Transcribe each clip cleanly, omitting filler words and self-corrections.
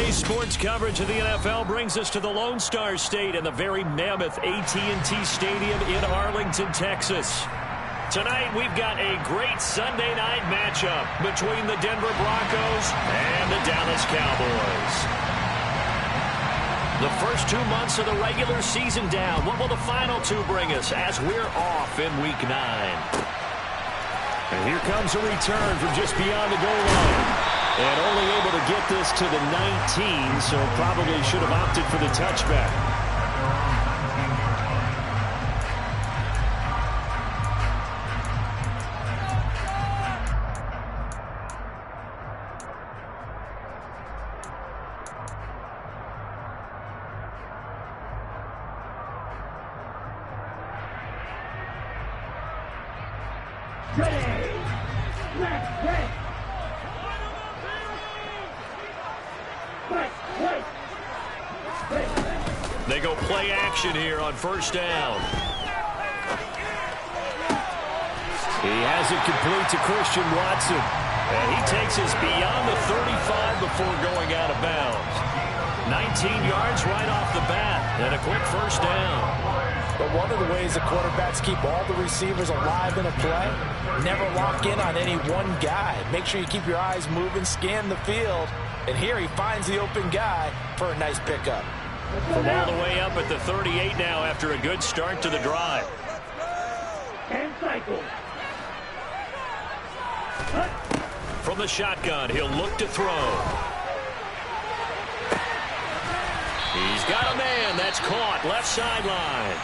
Today's sports coverage of the NFL brings us to the Lone Star State and the very mammoth AT&T Stadium in Arlington, Texas. Tonight, we've got a great Sunday night matchup between the Denver Broncos and the Dallas Cowboys. The first 2 months of the regular season down. What will the final two bring us as we're off in Week 9? And here comes a return from just beyond the goal line. And only able to get this to the 19, so probably should have opted for the touchback. They go play action here on first down. He has it complete to Christian Watson. And he takes us beyond the 35 before going out of bounds. 19 yards right off the bat. And a quick first down. But one of the ways the quarterbacks keep all the receivers alive in a play, never lock in on any one guy. Make sure you keep your eyes moving, scan the field. And here he finds the open guy for a nice pickup. From all the way up at the 38 now after a good start to the drive. And cycle. From the shotgun, he'll look to throw. He's got a man. That's caught. Left sideline.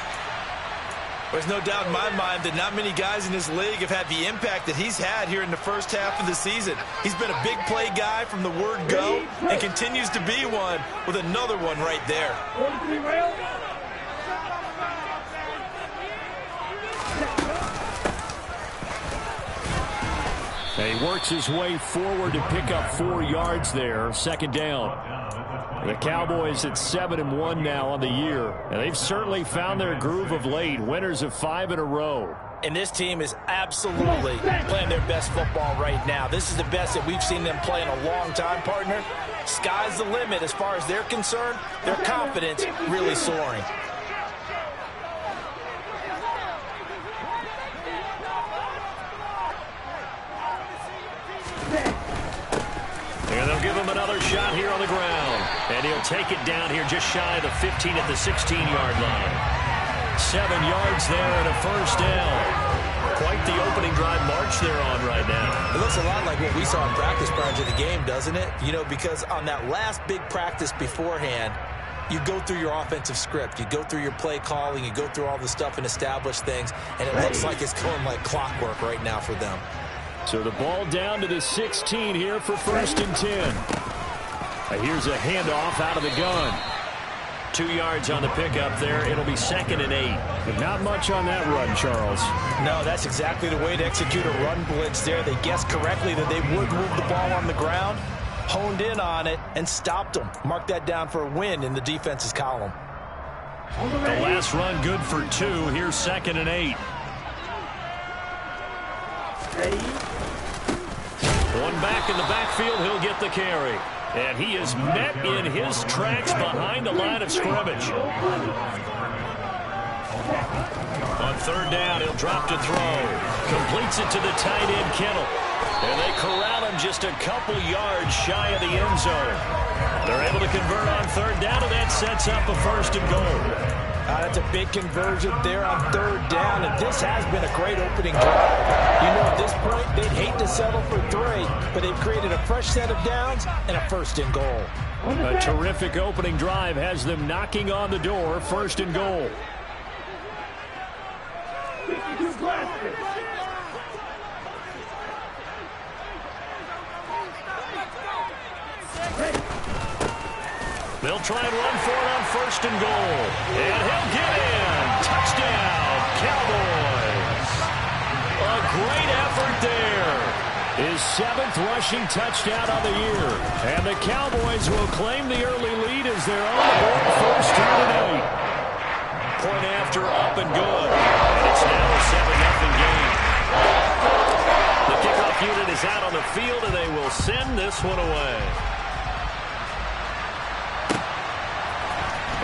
There's no doubt in my mind that not many guys in this league have had the impact that he's had here in the first half of the season. He's been a big play guy from the word go and continues to be one with another one right there. And he works his way forward to pick up 4 yards there. Second down. The Cowboys at 7-1 now on the year. And they've certainly found their groove of late. Winners of 5 in a row. And this team is absolutely playing their best football right now. This is the best that we've seen them play in a long time, partner. Sky's the limit as far as they're concerned. Their confidence really soaring. And they'll give him another shot here on the ground. And he'll take it down here just shy of the 15 at the 16-yard line. 7 yards there and a first down. Quite the opening drive march they're on right now. It looks a lot like what we saw in practice prior to the game, doesn't it? You know, because on that last big practice beforehand, you go through your offensive script. You go through your play calling. You go through all the stuff and establish things. And it looks like it's going like clockwork right now for them. So the ball down to the 16 here for first and 10. Here's a handoff out of the gun. 2 yards on the pickup there. It'll be 2nd and 8. But not much on that run, Charles. No, that's exactly the way to execute a run blitz there. They guessed correctly that they would move the ball on the ground, honed in on it, and stopped them. Mark that down for a win in the defense's column. The last run good for 2. Here's 2nd and 8. One back in the backfield, he'll get the carry. And he is met in his tracks behind the line of scrimmage. On third down, he'll drop to throw. Completes it to the tight end, Kittle. And they corral him just a couple yards shy of the end zone. They're able to convert on third down, and that sets up a first and goal. That's a big conversion there on third down, and this has been a great opening drive. You know, at this point, they'd hate to settle for 3, but they've created a fresh set of downs and a first and goal. A terrific opening drive has them knocking on the door, first and goal. They'll try and run for it on first and goal. And he'll get in. Touchdown, Cowboys. A great effort there. His 7th rushing touchdown on the year. And the Cowboys will claim the early lead as they're on the board first here tonight. Point after up and good. And it's now a 7-0 game. The kickoff unit is out on the field, and they will send this one away.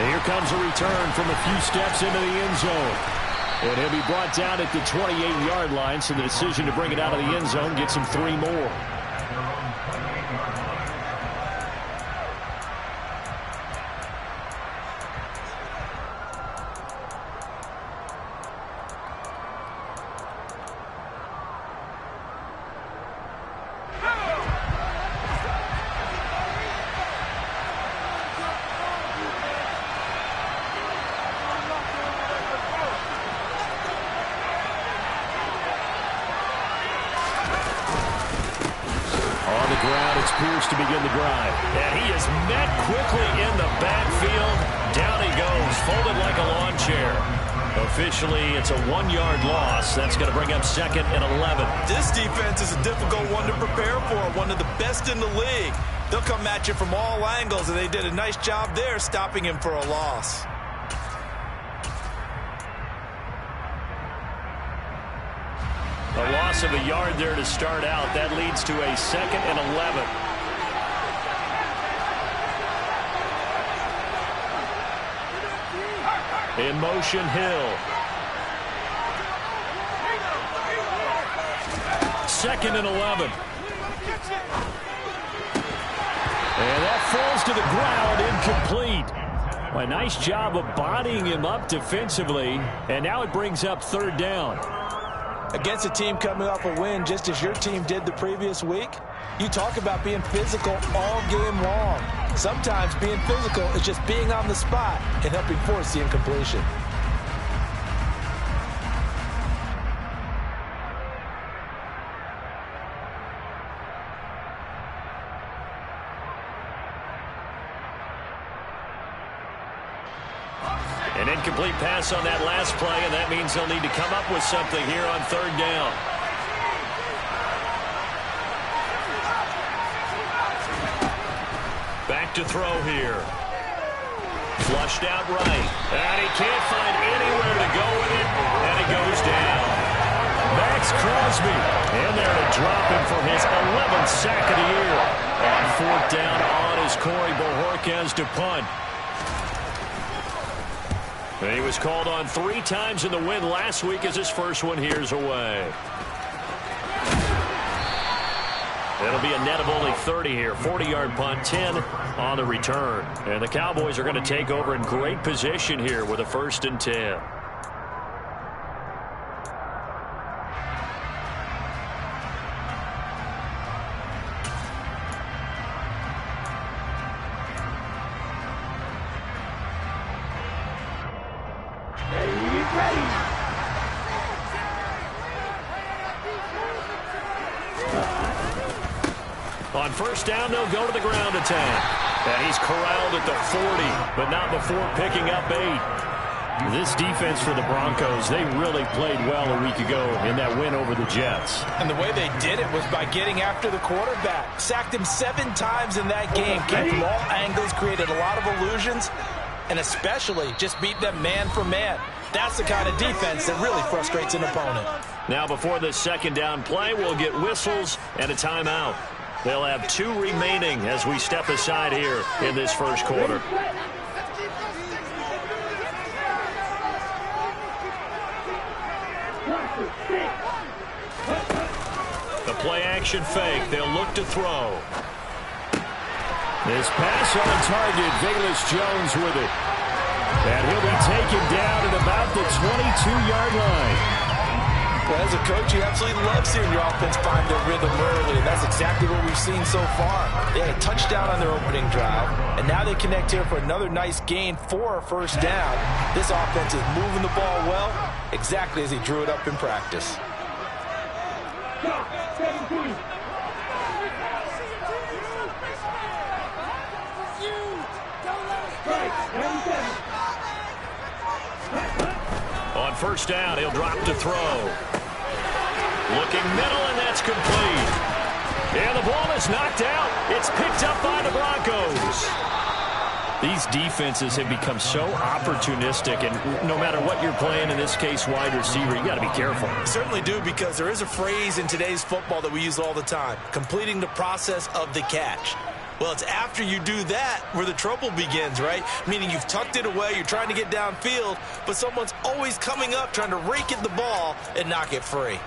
And here comes a return from a few steps into the end zone. And he'll be brought down at the 28-yard line, so the decision to bring it out of the end zone gets him 3 more. To begin the drive. And he is met quickly in the backfield. Down he goes, folded like a lawn chair. Officially, it's a 1-yard loss. That's going to bring up 2nd and 11. This defense is a difficult one to prepare for, one of the best in the league. They'll come at you from all angles, and they did a nice job there stopping him for a loss. A loss of a yard there to start out. That leads to a 2nd and 11. In motion, Hill. 2nd and 11. And that falls to the ground, incomplete. A nice job of bodying him up defensively. And now it brings up 3rd down. Against a team coming off a win, just as your team did the previous week, you talk about being physical all game long. Sometimes being physical is just being on the spot and helping force the incompletion. An incomplete pass on that last play, and that means they'll need to come up with something here on 3rd down. Back to throw here. Flushed out right. And he can't find anywhere to go with it, and it goes down. Max Crosby in there to drop him for his 11th sack of the year. On 4th down on is Corey Bojorquez to punt. And he was called on 3 times in the win last week as his first one here's away. It'll be a net of only 30 here. 40-yard punt, 10 on the return. And the Cowboys are going to take over in great position here with a 1st and 10. On 1st down, they'll go to the ground attack. And he's corralled at the 40, but not before picking up 8. This defense for the Broncos, they really played well a week ago in that win over the Jets. And the way they did it was by getting after the quarterback. Sacked him 7 times in that game. Came from all angles, created a lot of illusions, and especially just beat them man for man. That's the kind of defense that really frustrates an opponent. Now before this 2nd down play, we'll get whistles and a timeout. They'll have 2 remaining as we step aside here in this 1st quarter. The play-action fake. They'll look to throw. This pass on target. Velus Jones with it. And he'll be taken down at about the 22-yard line. Well, as a coach, you absolutely love seeing your offense find their rhythm early, and that's exactly what we've seen so far. They had a touchdown on their opening drive, and now they connect here for another nice gain for a 1st down. This offense is moving the ball well, exactly as he drew it up in practice. On 1st down, he'll drop to throw. Looking middle, and that's complete. And the ball is knocked out. It's picked up by the Broncos. These defenses have become so opportunistic, and no matter what you're playing, in this case wide receiver, you got to be careful. Certainly do, because there is a phrase in today's football that we use all the time, completing the process of the catch. Well, it's after you do that where the trouble begins, right? Meaning you've tucked it away, you're trying to get downfield, but someone's always coming up trying to rake at the ball and knock it free.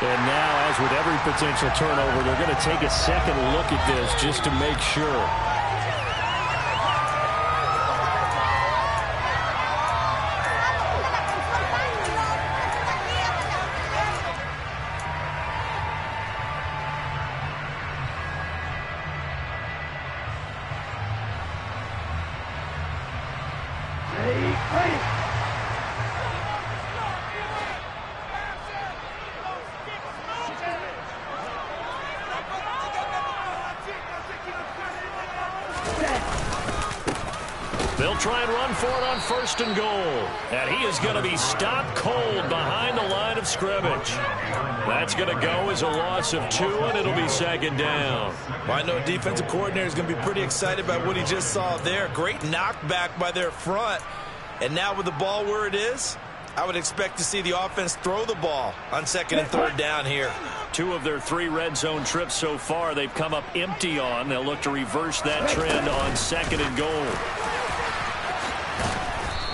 And now, as with every potential turnover, they're going to take a second look at this just to make sure. They'll try and run for it on 1st and goal. And he is going to be stopped cold behind the line of scrimmage. That's going to go as a loss of 2, and it'll be 2nd down. Well, I know defensive coordinator is going to be pretty excited about what he just saw there. Great knockback by their front. And now with the ball where it is, I would expect to see the offense throw the ball on 2nd and 3rd down here. 2 of their 3 red zone trips so far they've come up empty on. They'll look to reverse that trend on 2nd and goal.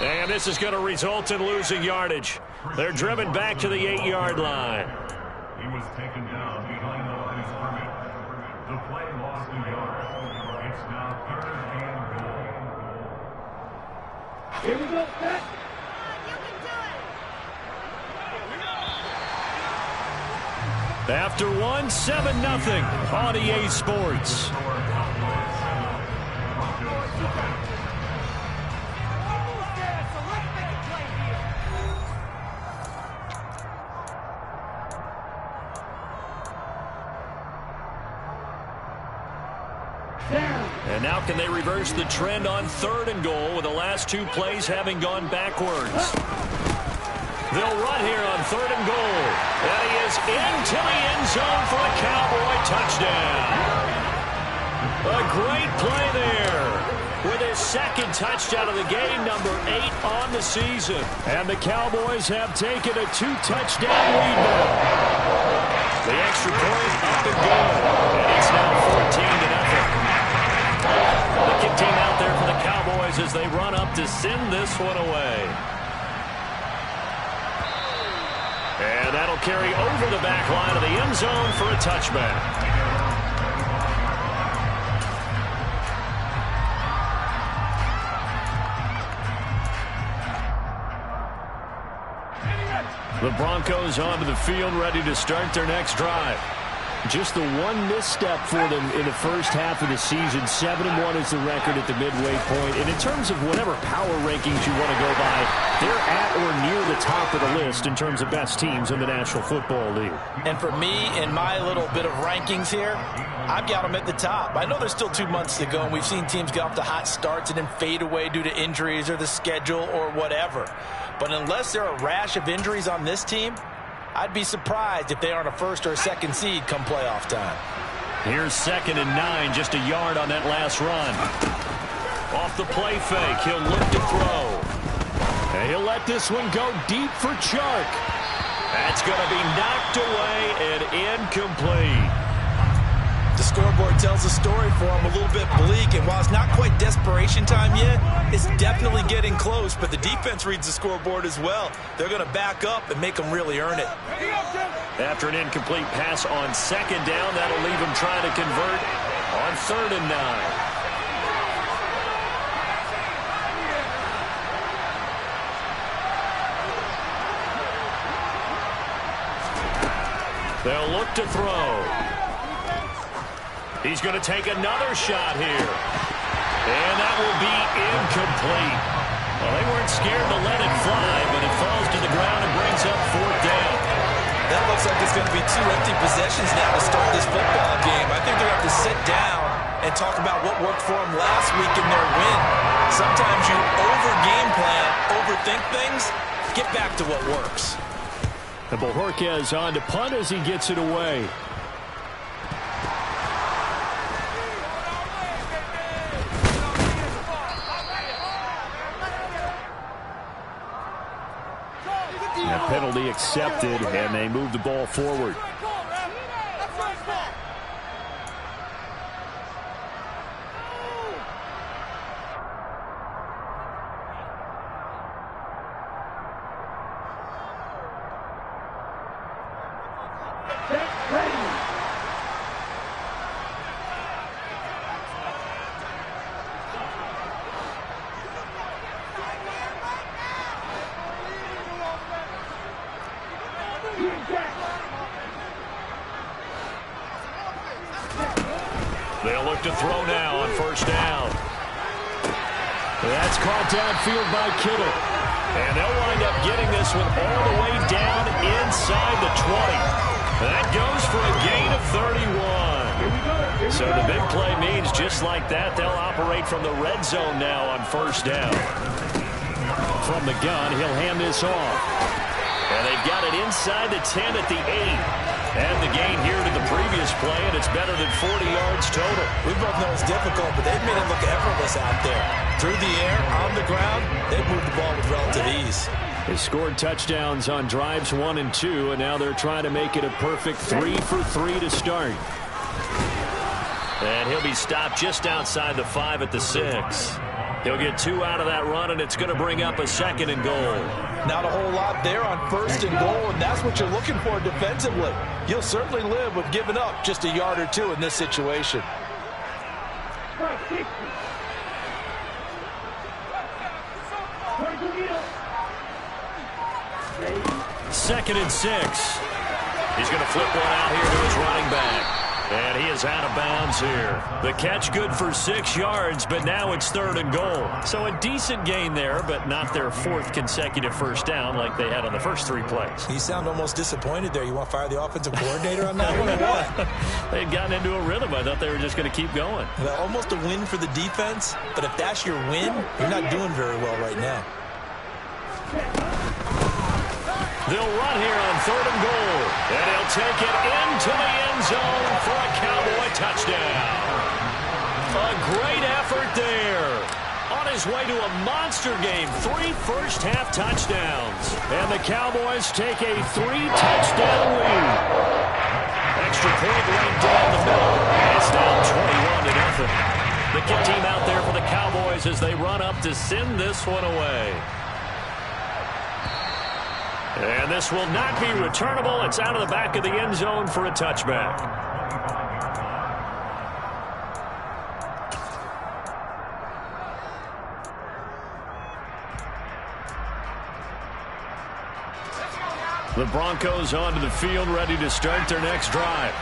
And this is going to result in losing yardage. They're driven back to the 8-yard line. He was taken down behind the line of scrimmage. The play lost a yard. It's now 3rd and goal. Here we go, set. After 1, 7-0 on EA Sports. And now can they reverse the trend on 3rd and goal with the last 2 plays having gone backwards? They'll run here on 3rd and goal. And he is into the end zone for a Cowboy touchdown. A great play there with his 2nd touchdown of the game, number 8 on the season. And the Cowboys have taken a 2-touchdown lead now. The extra point up and good. And it's now 14-0. The kick team out there for the Cowboys as they run up to send this one away. And that'll carry over the back line of the end zone for a touchback. The Broncos onto the field, ready to start their next drive. Just the one misstep for them in the first half of the season. 7-1 is the record at the midway point. And in terms of whatever power rankings you want to go by, they're at or near the top of the list in terms of best teams in the National Football League. And for me, in my little bit of rankings here, I've got them at the top. I know there's still 2 months to go, and we've seen teams get off to hot starts and then fade away due to injuries or the schedule or whatever. But unless there are a rash of injuries on this team, I'd be surprised if they aren't a 1st or a 2nd seed come playoff time. Here's 2nd and 9, just a yard on that last run. Off the play fake, he'll look to throw. And he'll let this one go deep for Chark. That's going to be knocked away and incomplete. The scoreboard tells a story for him, a little bit bleak, and while it's not quite desperation time yet, it's definitely getting close, but the defense reads the scoreboard as well. They're going to back up and make them really earn it. After an incomplete pass on 2nd down, that'll leave him trying to convert on 3rd and 9. They'll look to throw. He's going to take another shot here. And that will be incomplete. Well, they weren't scared to let it fly, but it falls to the ground and brings up 4th down. That looks like it's going to be 2 empty possessions now to start this football game. I think they're going to have to sit down and talk about what worked for them last week in their win. Sometimes you over-game plan, overthink things, get back to what works. And Bojorquez on to punt as he gets it away. That penalty accepted, and they move the ball forward. They'll look to throw now on first down. That's caught downfield by Kittle. And they'll wind up getting this one all the way down inside the 20. That goes for a gain of 31. So the big play means just like that, they'll operate from the red zone now on first down. From the gun, he'll hand this off. And they've got it inside the 10 at the 8. And the gain here to the previous play, and it's better than 40 yards total. We both know it's difficult, but they've made it look effortless out there. Through the air, on the ground, they've moved the ball with relative ease. They scored touchdowns on drives 1 and 2, and now they're trying to make it a perfect 3 for 3 to start. And he'll be stopped just outside the 5 at the 6. He'll get 2 out of that run, and it's going to bring up a 2nd and goal. Not a whole lot there on 1st and goal, and that's what you're looking for defensively. You'll certainly live with giving up just a yard or 2 in this situation. 2nd and 6. He's going to flip one out here to his running back. And he is out of bounds here. The catch good for 6 yards, but now it's 3rd and goal. So a decent gain there, but not their 4th consecutive first down like they had on the first 3 plays. You sound almost disappointed there. You want to fire the offensive coordinator on that one or what? They had gotten into a rhythm. I thought they were just going to keep going. Well, almost a win for the defense, but if that's your win, you're not doing very well right now. They'll run here on 3rd and goal. And he'll take it into the end zone for a Cowboy touchdown. A great effort there. On his way to a monster game. 3 first-half touchdowns. And the Cowboys take a 3-touchdown lead. Extra point right down the middle. And it's down 21-0. The kick team out there for the Cowboys as they run up to send this one away. And this will not be returnable. It's out of the back of the end zone for a touchback. The Broncos onto the field, ready to start their next drive.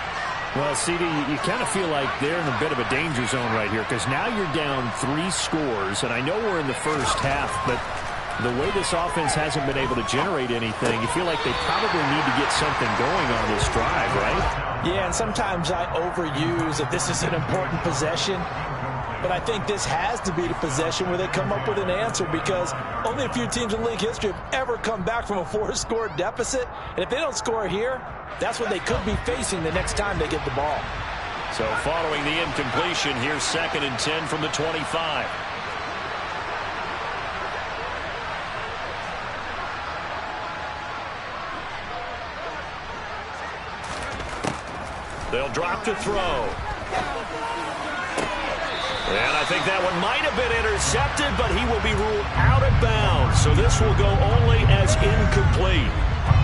Well, CD, you kind of feel like they're in a bit of a danger zone right here because now you're down 3 scores, and I know we're in the first half, but the way this offense hasn't been able to generate anything, you feel like they probably need to get something going on this drive, right? Yeah, and sometimes I overuse that this is an important possession. But I think this has to be the possession where they come up with an answer because only a few teams in league history have ever come back from a 4-score deficit. And if they don't score here, that's what they could be facing the next time they get the ball. So following the incompletion, here's 2nd and 10 from the 25. They'll drop to throw. And I think that one might have been intercepted, but he will be ruled out of bounds. So this will go only as incomplete.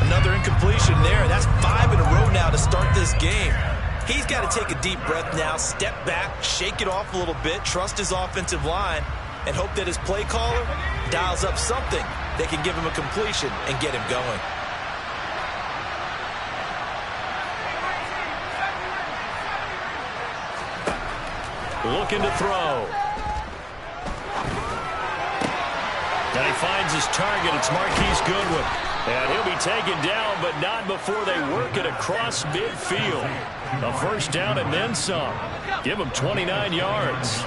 Another incompletion there. That's 5 in a row now to start this game. He's got to take a deep breath now, step back, shake it off a little bit, trust his offensive line, and hope that his play caller dials up something that can give him a completion and get him going. Looking to throw. And he finds his target. It's Marquise Goodwin. And he'll be taken down, but not before they work it across midfield. A first down and then some. Give him 29 yards.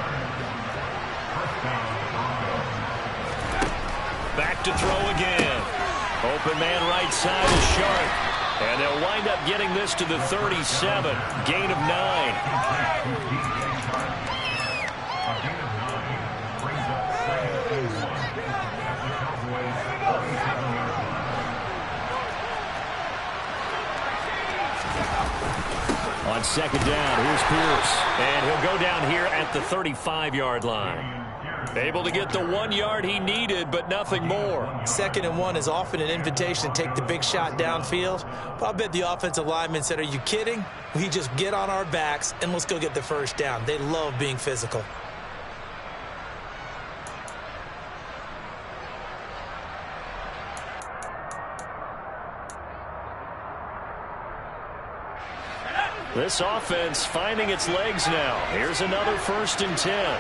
Back to throw again. Open man right side is Sharp. And they'll wind up getting this to the 37. Gain of 9. On 2nd down, here's Pierce. And he'll go down here at the 35-yard line. Able to get the 1 yard he needed, but nothing more. 2nd and 1 is often an invitation to take the big shot downfield. But I bet the offensive lineman said, are you kidding? We just get on our backs and let's go get the first down. They love being physical. This offense finding its legs now. Here's another 1st and 10.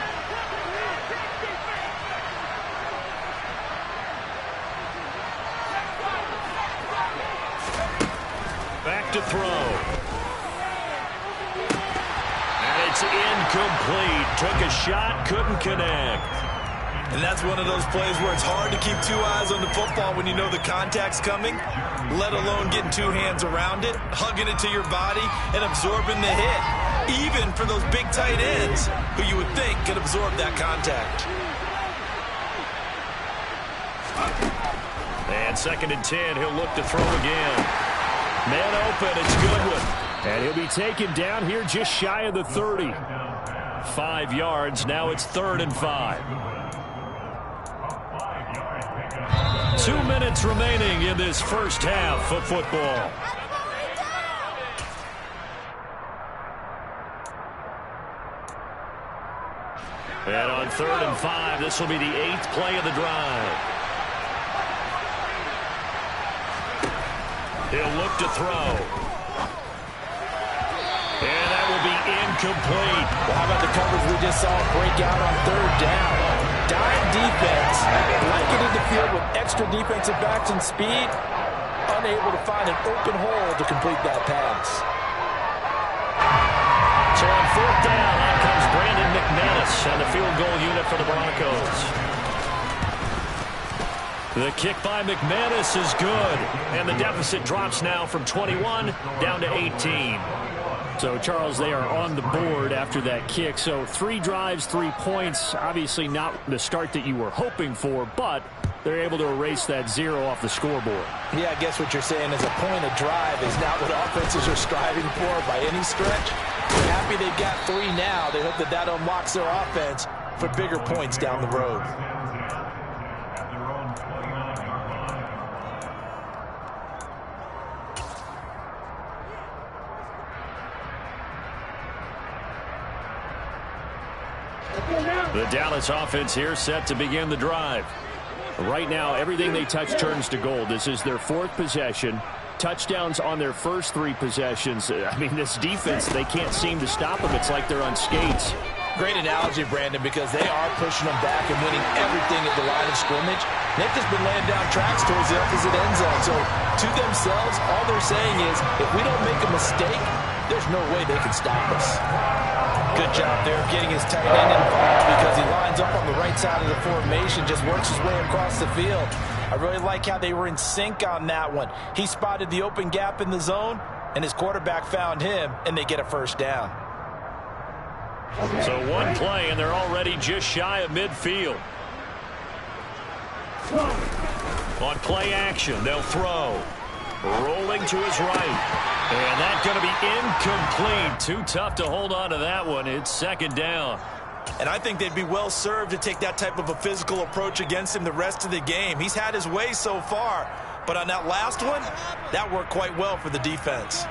Back to throw. And it's incomplete. Took a shot, couldn't connect. And that's one of those plays where it's hard to keep 2 eyes on the football when you know the contact's coming, let alone getting 2 hands around it, hugging it to your body, and absorbing the hit, even for those big tight ends who you would think could absorb that contact. And 2nd and 10, he'll look to throw again. Man open, it's Goodwin. And he'll be taken down here just shy of the 30. 5 yards, now it's 3rd and 5. 2 minutes remaining in this first half of football. And on 3rd and 5, this will be the 8th play of the drive. He'll look to throw. And that will be incomplete. Well, how about the coverage we just saw break out on 3rd down? Dime defense, blanketed the field with extra defensive backs and speed, unable to find an open hole to complete that pass. So on 4th down, out comes Brandon McManus on the field goal unit for the Broncos. The kick by McManus is good, and the deficit drops now from 21 down to 18. So, Charles, they are on the board after that kick. So 3 drives, 3 points. Obviously not the start that you were hoping for, but they're able to erase that 0 off the scoreboard. Yeah, I guess what you're saying is a point of drive is not what offenses are striving for by any stretch. They're happy they've got 3 now. They hope that that unlocks their offense for bigger points down the road. The Dallas offense here set to begin the drive. Right now, everything they touch turns to gold. This is their 4th possession. Touchdowns on their first 3 possessions. I mean, this defense, they can't seem to stop them. It's like they're on skates. Great analogy, Brandon, because they are pushing them back and winning everything at the line of scrimmage. They've just been laying down tracks towards the opposite end zone. So, to themselves, all they're saying is, if we don't make a mistake, there's no way they can stop us. Good job there of getting his tight end involved because he lines up on the right side of the formation, just works his way across the field. I really like how they were in sync on that one. He spotted the open gap in the zone, and his quarterback found him, and they get a 1st down. So 1 play, and they're already just shy of midfield. On play action, they'll throw. Rolling to his right. And that's going to be incomplete. Too tough to hold on to that one. It's 2nd down. And I think they'd be well served to take that type of a physical approach against him the rest of the game. He's had his way so far. But on that last one, that worked quite well for the defense.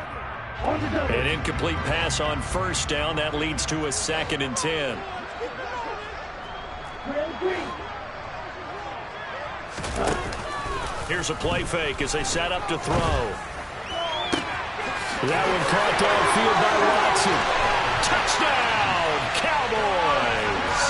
An incomplete pass on 1st down. That leads to a 2nd and 10. Here's a play fake as they set up to throw. That one caught downfield by Watson. Touchdown, Cowboys!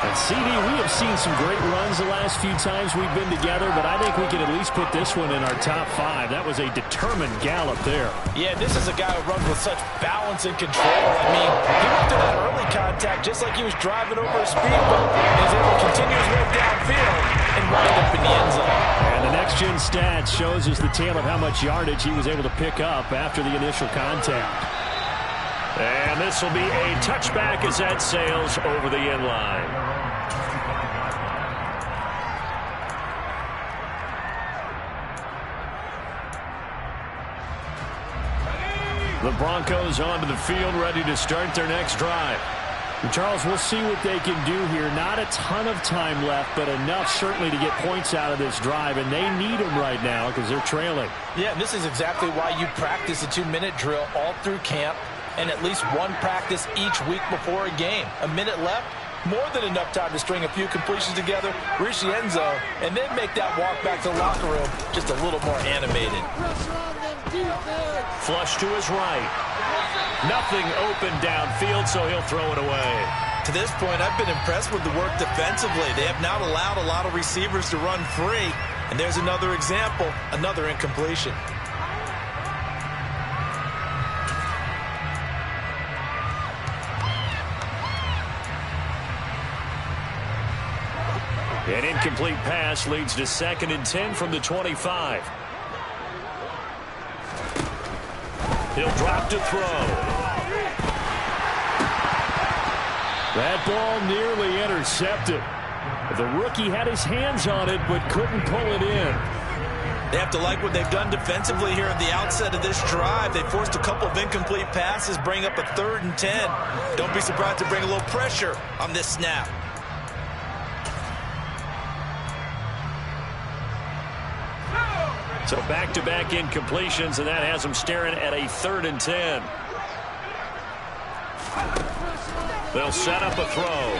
And CD, we have seen some great runs the last few times we've been together, but I think we can at least put this one in our top 5. That was a determined gallop there. Yeah, this is a guy who runs with such balance and control. I mean, he went through that early contact just like he was driving over a speed bump. He's able to continue his way downfield and wind up in the end zone. And the next-gen stats shows us the tale of how much yardage he was able to pick up after the initial contact. And this will be a touchback as that sails over the end line. The Broncos onto the field, ready to start their next drive. And Charles, we'll see what they can do here. Not a ton of time left, but enough certainly to get points out of this drive, and they need them right now because they're trailing. Yeah, and this is exactly why you practice a 2-minute drill all through camp and at least 1 practice each week before a game. A minute left, more than enough time to string a few completions together, reach the end zone, and then make that walk back to the locker room just a little more animated. Flush to his right. Nothing open downfield, so he'll throw it away. To this point, I've been impressed with the work defensively. They have not allowed a lot of receivers to run free. And there's another example, another incompletion. An incomplete pass leads to 2nd and 10 from the 25. He'll drop to throw. That ball nearly intercepted. The rookie had his hands on it but couldn't pull it in. They have to like what they've done defensively here at the outset of this drive. They forced a couple of incomplete passes, bring up a 3rd and 10. Don't be surprised to bring a little pressure on this snap. So back-to-back incompletions, and that has them staring at a 3rd and 10. They'll set up a throw.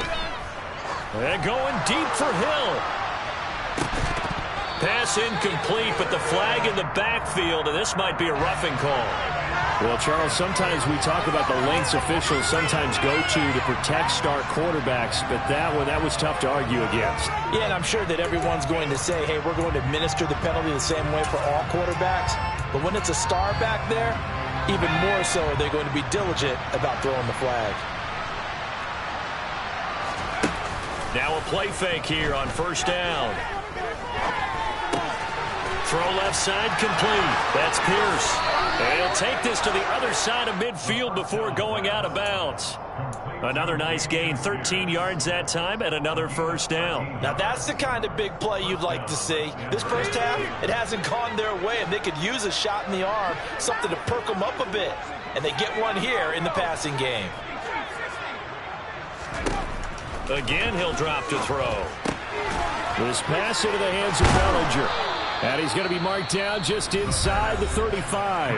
And going deep for Hill. Pass incomplete, but the flag in the backfield, and this might be a roughing call. Well, Charles, sometimes we talk about the lengths officials sometimes go to protect star quarterbacks, but that was tough to argue against. Yeah, and I'm sure that everyone's going to say, hey, we're going to administer the penalty the same way for all quarterbacks. But when it's a star back there, even more so they're going to be diligent about throwing the flag. Now a play fake here on 1st down. Throw left side complete. That's Pierce. And he'll take this to the other side of midfield before going out of bounds. Another nice gain, 13 yards that time, and another 1st down. Now that's the kind of big play you'd like to see. This first half, it hasn't gone their way, and they could use a shot in the arm, something to perk them up a bit. And they get one here in the passing game. Again, he'll drop to throw. This pass into the hands of Bellinger. And he's going to be marked down just inside the 35.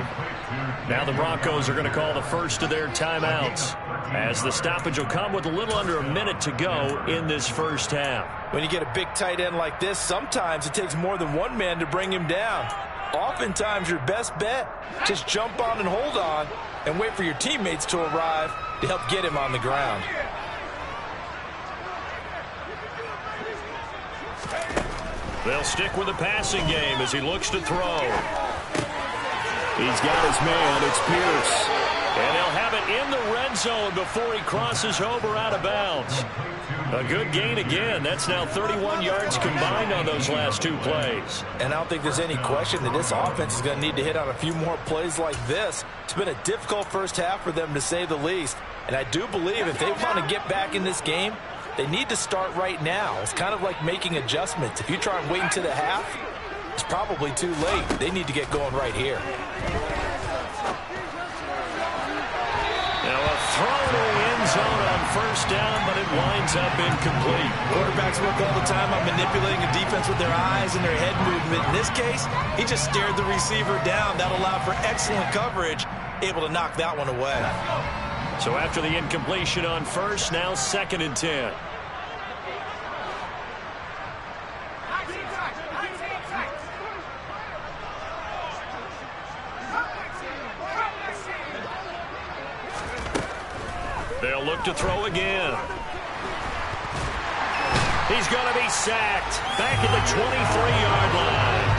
Now the Broncos are going to call the first of their timeouts, as the stoppage will come with a little under a minute to go in this first half. When you get a big tight end like this, sometimes it takes more than one man to bring him down. Oftentimes your best bet, just jump on and hold on and wait for your teammates to arrive to help get him on the ground. They'll stick with the passing game as he looks to throw. He's got his man. It's Pierce. And he'll have it in the red zone before he crosses over out of bounds. A good gain again. That's now 31 yards combined on those last 2 plays. And I don't think there's any question that this offense is going to need to hit on a few more plays like this. It's been a difficult first half for them, to say the least. And I do believe if they want to get back in this game, they need to start right now. It's kind of like making adjustments. If you try and wait until the half, it's probably too late. They need to get going right here. Now a throw to the end zone on 1st down, but it winds up incomplete. Quarterbacks work all the time on manipulating a defense with their eyes and their head movement. In this case, he just stared the receiver down. That allowed for excellent coverage, able to knock that one away. So after the incompletion on 1st, now 2nd and 10. They'll look to throw again. He's going to be sacked back at the 23-yard line.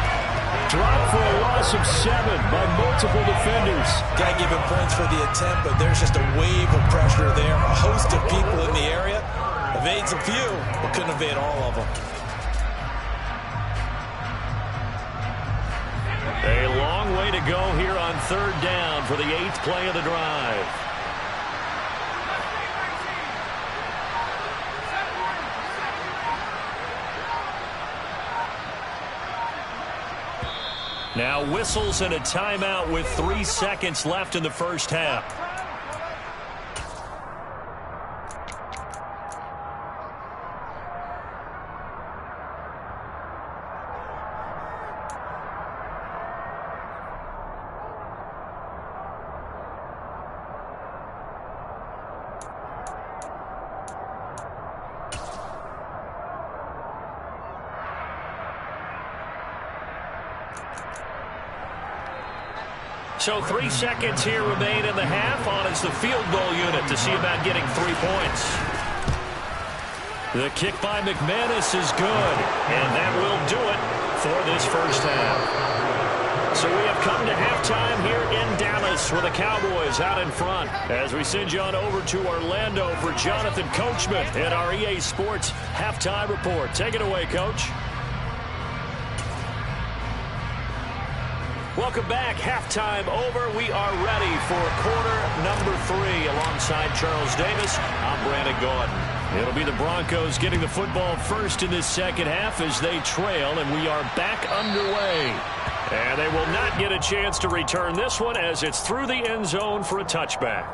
Dropped for a loss of 7 by multiple defenders. Got to give him points for the attempt, but there's just a wave of pressure there. A host of people in the area. Evades a few, but couldn't evade all of them. A long way to go here on 3rd down for the 8th play of the drive. Now whistles and a timeout with 3 seconds left in the first half. So 3 seconds here remain in the half. On is the field goal unit to see about getting 3 points. The kick by McManus is good, and that will do it for this first half. So we have come to halftime here in Dallas with the Cowboys out in front. As we send you on over to Orlando for Jonathan Coachman in our EA Sports Halftime Report. Take it away, Coach. Welcome back. Halftime over. We are ready for quarter number 3 alongside Charles Davis. I'm Brandon Gordon. It'll be the Broncos getting the football first in this second half as they trail, and we are back underway. And they will not get a chance to return this one as it's through the end zone for a touchback.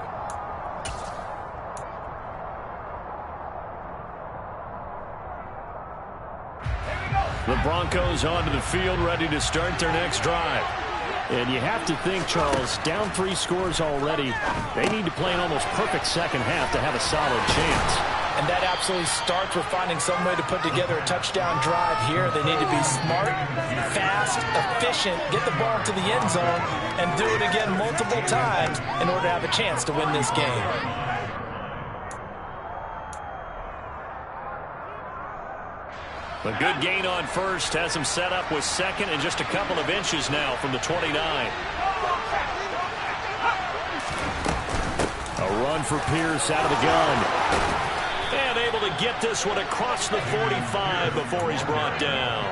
The Broncos onto the field, ready to start their next drive. And you have to think, Charles, down 3 scores already. They need to play an almost perfect second half to have a solid chance. And that absolutely starts with finding some way to put together a touchdown drive here. They need to be smart, fast, efficient, get the ball to the end zone, and do it again multiple times in order to have a chance to win this game. A good gain on first has him set up with second and just a couple of inches now from the 29. A run for Pierce out of the gun. And able to get this one across the 45 before he's brought down.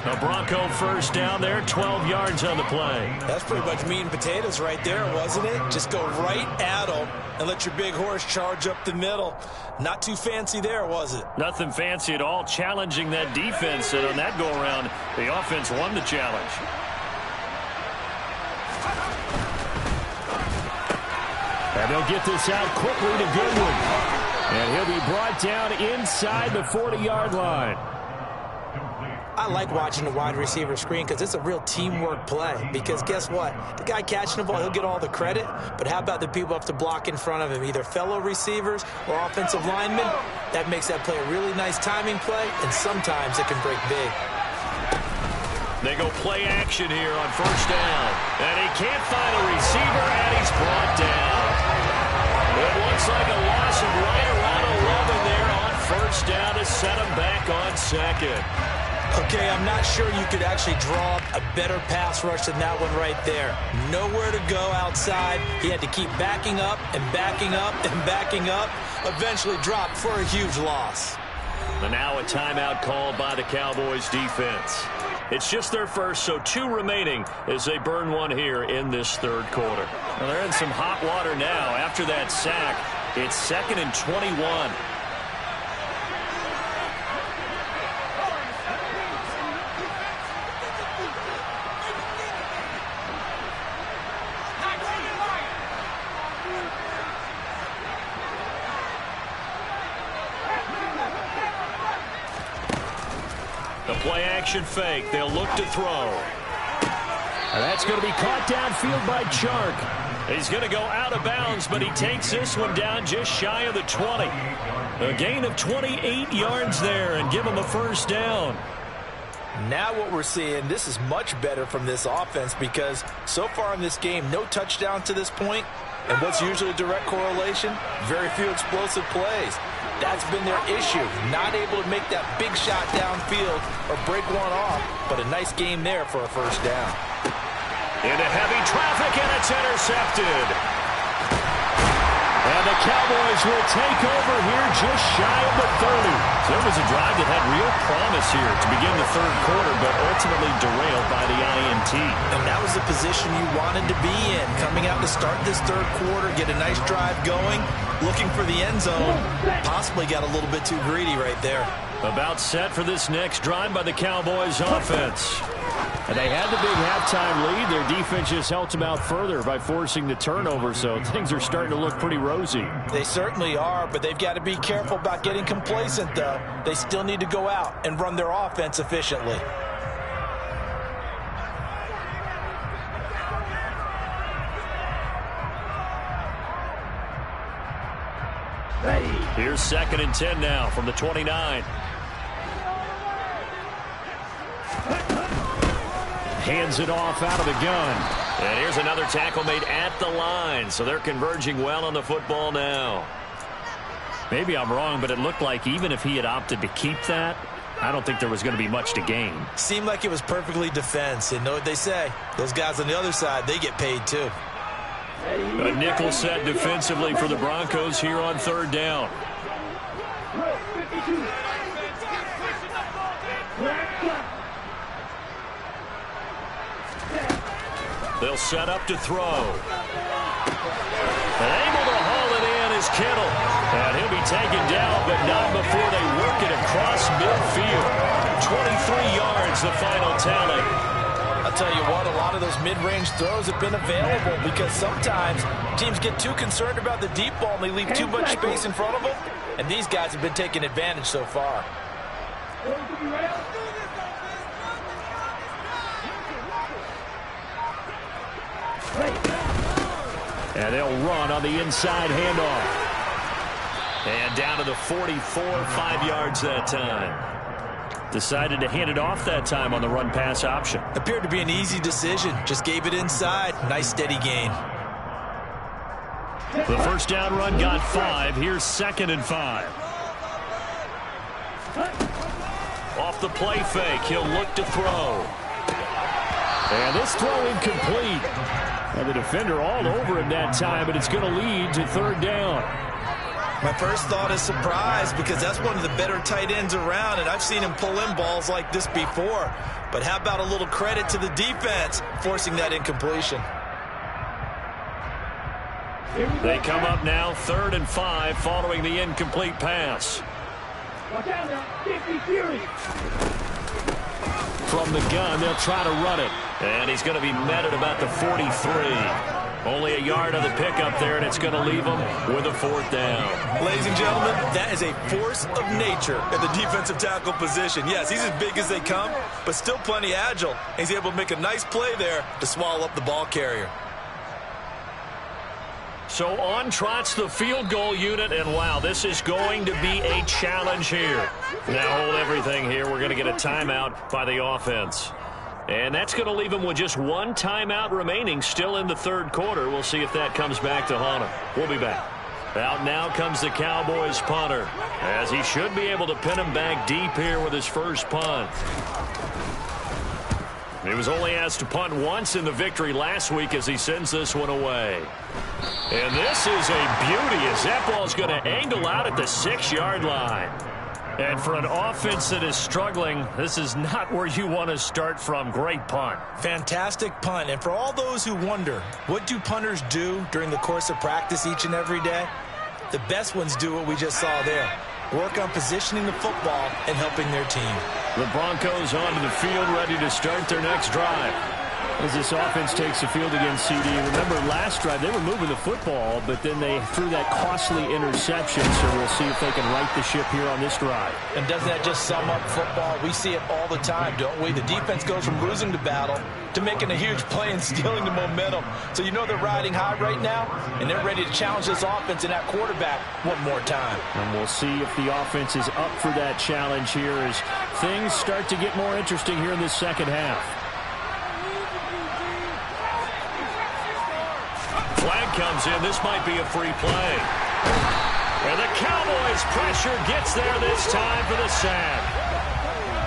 A Bronco first down there, 12 yards on the play. That's pretty much meat and potatoes right there, wasn't it? Just go right at them and let your big horse charge up the middle. Not too fancy there, was it? Nothing fancy at all, challenging that defense. And on that go-around, the offense won the challenge. And they'll get this out quickly to Goodwin. And he'll be brought down inside the 40-yard line. I like watching the wide receiver screen because it's a real teamwork play. Because guess what? The guy catching the ball, he'll get all the credit. But how about the people up to block in front of him, either fellow receivers or offensive linemen? That makes that play a really nice timing play, and sometimes it can break big. They go play action here on first down. And he can't find a receiver, and he's brought down. It looks like a loss of right around 11 there on first down to set him back on second. Okay, I'm not sure you could actually draw a better pass rush than that one right there. Nowhere to go outside. He had to keep backing up and backing up and backing up. Eventually dropped for a huge loss. And now a timeout called by the Cowboys defense. It's just their first, so 2 remaining as they burn one here in this third quarter. Well, they're in some hot water now. After that sack, it's 2nd and 21. The play-action fake. They'll look to throw. And that's going to be caught downfield by Chark. He's going to go out of bounds, but he takes this one down just shy of the 20. A gain of 28 yards there and give him a first down. Now what we're seeing, this is much better from this offense because so far in this game, no touchdown to this point. And what's usually a direct correlation? Very few explosive plays. That's been their issue. Not able to make that big shot downfield or break one off, but a nice game there for a first down. Into heavy traffic, and it's intercepted. And the Cowboys will take over here just shy of the 30. So it was a drive that had real promise here to begin the third quarter, but ultimately derailed by the INT. And that was the position you wanted to be in. Coming out to start this third quarter, get a nice drive going, looking for the end zone. Possibly got a little bit too greedy right there. About set for this next drive by the Cowboys offense. And they had the big halftime lead. Their defense just helped them out further by forcing the turnover, so things are starting to look pretty rosy. They certainly are, but they've got to be careful about getting complacent, though. They still need to go out and run their offense efficiently. Here's 2nd and 10 now from the 29. Hands it off out of the gun. And here's another tackle made at the line, so they're converging well on the football now. Maybe I'm wrong, but it looked like even if he had opted to keep that, I don't think there was going to be much to gain. Seemed like it was perfectly defense, and know what they say. Those guys on the other side, they get paid too. A nickel set defensively for the Broncos here on third down. They'll set up to throw. And able to haul it in is Kittle. And he'll be taken down, but not before they work it across midfield. 23 yards, the final tally. I'll tell you what, a lot of those mid-range throws have been available because sometimes teams get too concerned about the deep ball and they leave too much space in front of them. And these guys have been taking advantage so far. And they'll run on the inside handoff. And down to the 44, 5 yards that time. Decided to hand it off that time on the run-pass option. Appeared to be an easy decision. Just gave it inside. Nice steady gain. The first down run got 5. Here's 2nd and 5. Off the play fake, he'll look to throw. And this throw incomplete. And the defender all over him that time, but it's going to lead to third down. My first thought is surprise because that's one of the better tight ends around, and I've seen him pull in balls like this before. But how about a little credit to the defense forcing that incompletion? They come up now 3rd and 5 following the incomplete pass. Watch out now. 50 Fury. From the gun, they'll try to run it. And he's going to be met at about the 43. Only a yard on the pickup there, and it's going to leave him with a 4th down. Ladies and gentlemen, that is a force of nature at the defensive tackle position. Yes, he's as big as they come, but still plenty agile. He's able to make a nice play there to swallow up the ball carrier. So on trots the field goal unit, and wow, this is going to be a challenge here. Now hold everything here. We're going to get a timeout by the offense. And that's going to leave him with just one timeout remaining still in the third quarter. We'll see if that comes back to haunt him. We'll be back. Out now comes the Cowboys punter, as he should be able to pin him back deep here with his first punt. He was only asked to punt once in the victory last week as he sends this one away. And this is a beauty as that ball's going to angle out at the 6-yard line. And for an offense that is struggling, this is not where you want to start from. Great punt. Fantastic punt. And for all those who wonder, what do punters do during the course of practice each and every day? The best ones do what we just saw there. Work on positioning the football and helping their team. The Broncos onto the field, ready to start their next drive. As this offense takes the field against CD, remember last drive they were moving the football, but then they threw that costly interception, so we'll see if they can right the ship here on this drive. And doesn't that just sum up football? We see it all the time, don't we? The defense goes from losing the battle to making a huge play and stealing the momentum. So you know they're riding high right now, and they're ready to challenge this offense and that quarterback one more time. And we'll see if the offense is up for that challenge here as things start to get more interesting here in this second half. Flag comes in. This might be a free play. And the Cowboys' pressure gets there this time for the sack.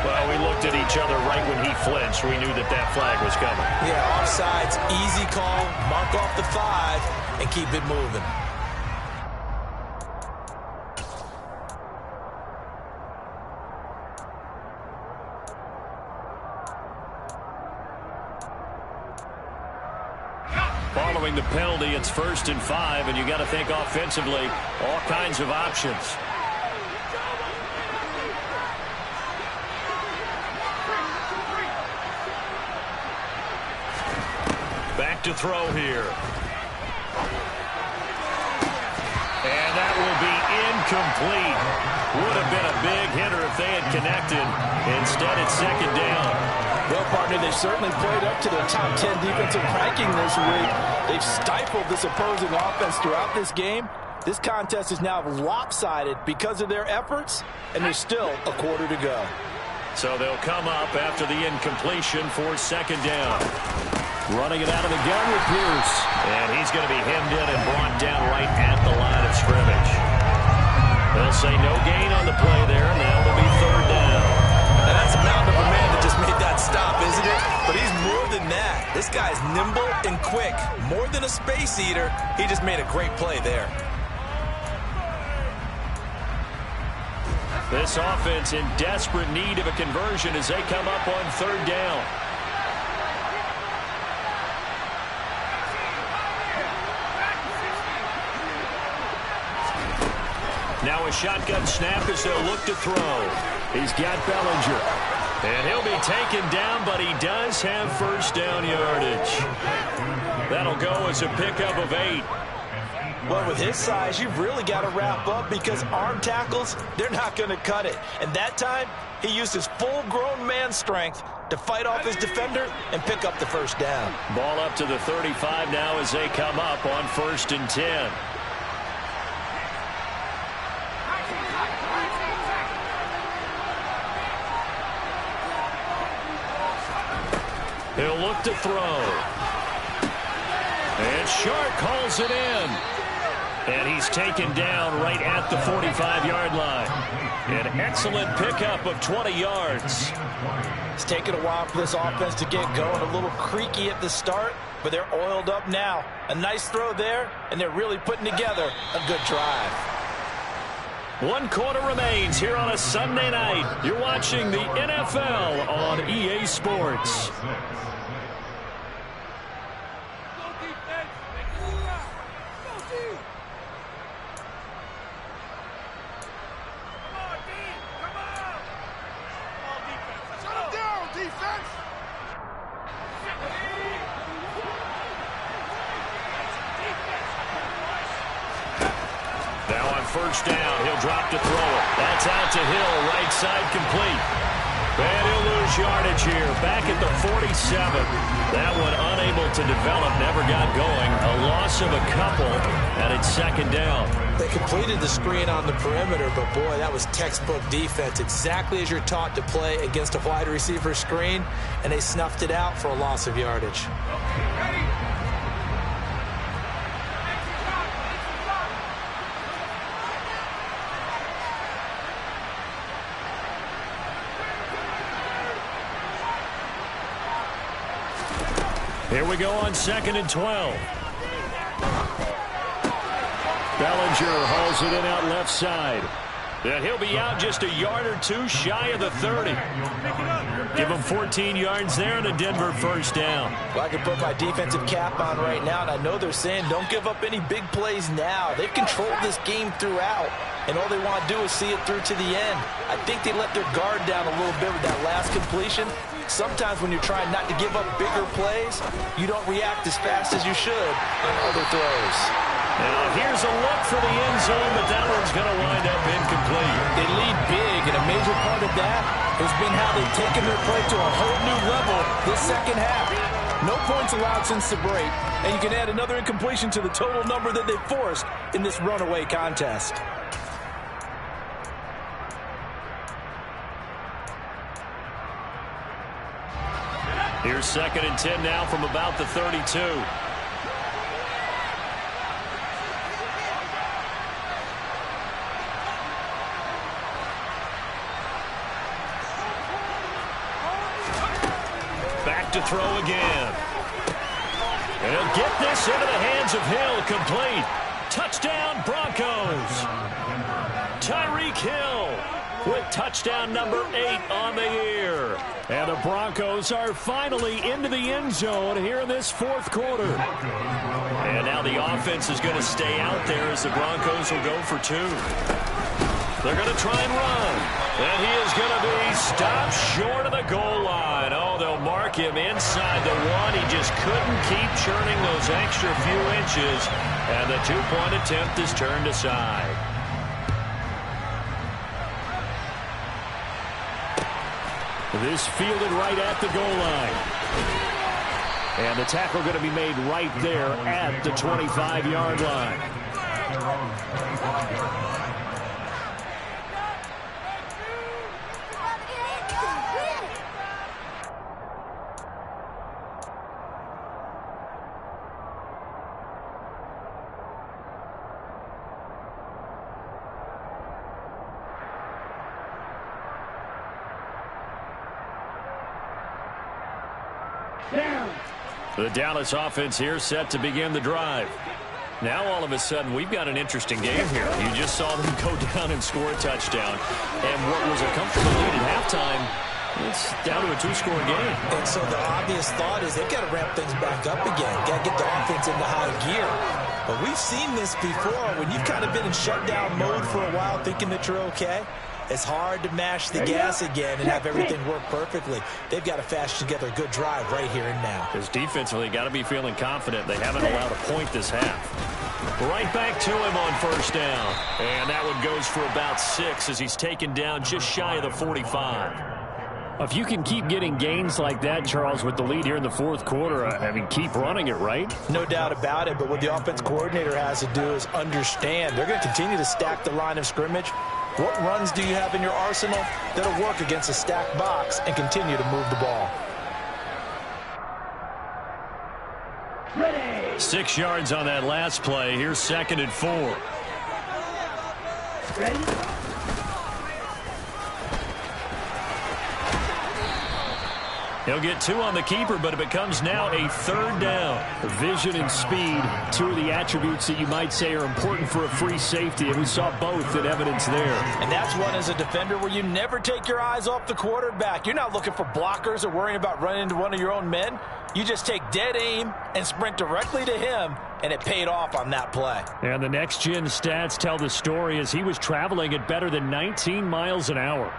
Well, we looked at each other right when he flinched. We knew that that flag was coming. Yeah, offsides, easy call, mark off the 5, and keep it moving. Following the penalty, it's 1st and 5, and you got to think offensively, all kinds of options. Back to throw here. And that will be incomplete. Would have been a big hitter if they had connected. Instead, it's 2nd down. Well, partner, they've certainly played up to their top 10 defensive ranking this week. They've stifled this opposing offense throughout this game. This contest is now lopsided because of their efforts, and there's still a quarter to go. So they'll come up after the incompletion for second down. Running it out of the gun with Pierce. And he's going to be hemmed in and brought down right at the line of scrimmage. They'll say no gain on the play there. Now it'll be third down. Now that's a mountain of a man that just made that stop, isn't it? But he's more than that. This guy's nimble and quick. More than a space eater. He just made a great play there. This offense in desperate need of a conversion as they come up on third down. Now a shotgun snap as they'll look to throw. He's got Bellinger. And he'll be taken down, but he does have first down yardage. That'll go as a pickup of 8. Well, with his size, you've really got to wrap up because arm tackles, they're not going to cut it. And that time, he used his full-grown man strength to fight off his defender and pick up the first down. Ball up to the 35 now as they come up on 1st and 10. He'll look to throw. And Shark calls it in. And he's taken down right at the 45-yard line. An excellent pickup of 20 yards. It's taken a while for this offense to get going. A little creaky at the start, but they're oiled up now. A nice throw there, and they're really putting together a good drive. 1 quarter remains here on a Sunday night. You're watching the NFL on EA Sports. First down, he'll drop to throw it. That's out to Hill, right side complete. And he'll lose yardage here, back at the 47. That one unable to develop, never got going. A loss of a couple, and it's second down. They completed the screen on the perimeter, but boy, that was textbook defense. Exactly as you're taught to play against a wide receiver screen, and they snuffed it out for a loss of yardage. Here we go on 2nd and 12. Bellinger hauls it in out left side. And he'll be out just a yard or two shy of the 30. Give him 14 yards there and a Denver first down. Well, I can put my defensive cap on right now, and I know they're saying don't give up any big plays now. They've controlled this game throughout, and all they want to do is see it through to the end. I think they let their guard down a little bit with that last completion. Sometimes when you're trying not to give up bigger plays, you don't react as fast as you should on other throws. Now here's a look for the end zone, but that one's going to wind up incomplete. They lead big, and a major part of that has been how they've taken their play to a whole new level this second half. No points allowed since the break, and you can add another incompletion to the total number that they forced in this runaway contest. Here's 2nd and 10 now from about the 32. Back to throw again. And he'll get this into the hands of Hill, complete. Touchdown, Broncos. Tyreek Hill with touchdown number 8 on the year. And the Broncos are finally into the end zone here in this 4th quarter. And now the offense is going to stay out there as the Broncos will go for 2. They're going to try and run. And he is going to be stopped short of the goal line. Oh, they'll mark him inside the 1. He just couldn't keep churning those extra few inches. And the 2-point attempt is turned aside. This fielded right at the goal line. And the tackle going to be made right there at the 25-yard line. Down. The Dallas offense here set to begin the drive. Now all of a sudden we've got an interesting game here. You just saw them go down and score a touchdown. And what was a comfortable lead at halftime, it's down to a two-score game. And so the obvious thought is they've got to ramp things back up again. Got to get the offense into high gear. But we've seen this before. When you've kind of been in shutdown mode for a while thinking that you're okay, it's hard to mash the gas again and have everything work perfectly. They've got to fashion together a good drive right here and now. Because defensively, got to be feeling confident. They haven't allowed a point this half. Right back to him on first down. And that one goes for about 6 as he's taken down just shy of the 45. If you can keep getting gains like that, Charles, with the lead here in the fourth quarter, I mean, keep running it, right? No doubt about it, but what the offense coordinator has to do is understand. They're going to continue to stack the line of scrimmage. What runs do you have in your arsenal that'll work against a stacked box and continue to move the ball? Ready. 6 yards on that last play. Here's 2nd and 4. Ready. He'll get 2 on the keeper, but it becomes now a 3rd down. Vision and speed, 2 of the attributes that you might say are important for a free safety, and we saw both in evidence there. And that's one as a defender where you never take your eyes off the quarterback. You're not looking for blockers or worrying about running into one of your own men. You just take dead aim and sprint directly to him, and it paid off on that play. And the next-gen stats tell the story as he was traveling at better than 19 miles an hour.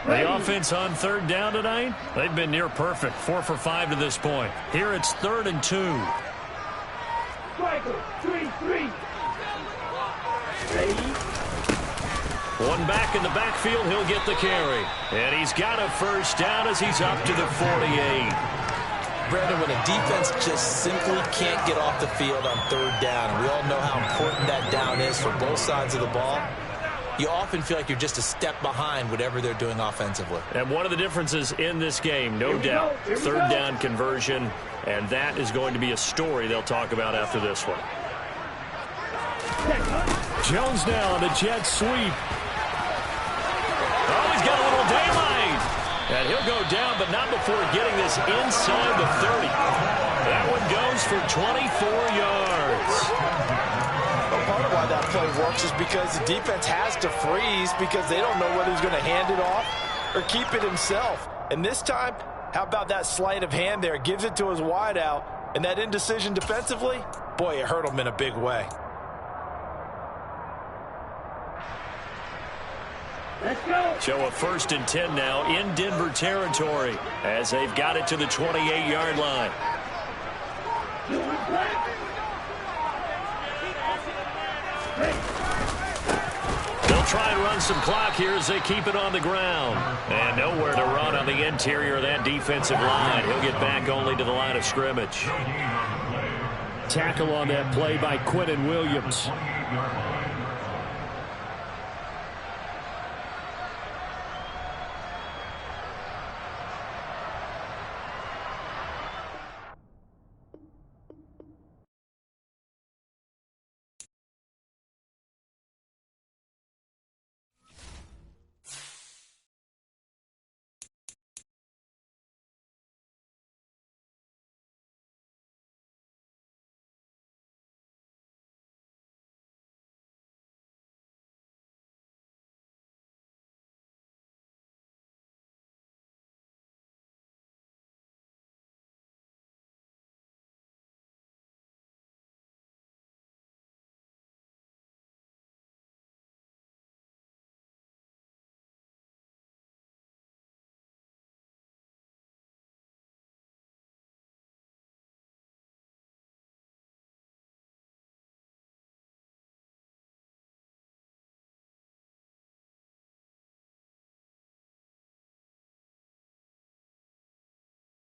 The offense on 3rd down tonight, they've been near perfect. 4 for 5 to this point. Here it's 3rd and 2. Striker. 3-3. Ready. One back in the backfield, he'll get the carry. And he's got a first down as he's up to the 48. Brandon, when a defense just simply can't get off the field on 3rd down, and we all know how important that down is for both sides of the ball, you often feel like you're just a step behind whatever they're doing offensively. And one of the differences in this game, no doubt, 3rd down conversion, and that is going to be a story they'll talk about after this one. Jones now on the jet sweep. Oh, he's got a little daylight. And he'll go down, but not before getting this inside the 30. That one goes for 24 yards. Part of why that play works is because the defense has to freeze because they don't know whether he's going to hand it off or keep it himself. And this time, how about that sleight of hand there? Gives it to his wideout, and that indecision defensively, boy, it hurt him in a big way. Let's go. So a 1st and 10 now in Denver territory as they've got it to the 28-yard line. They'll try and run some clock here as they keep it on the ground. And nowhere to run on the interior of that defensive line. He'll get back only to the line of scrimmage. Tackle on that play by Quentin Williams.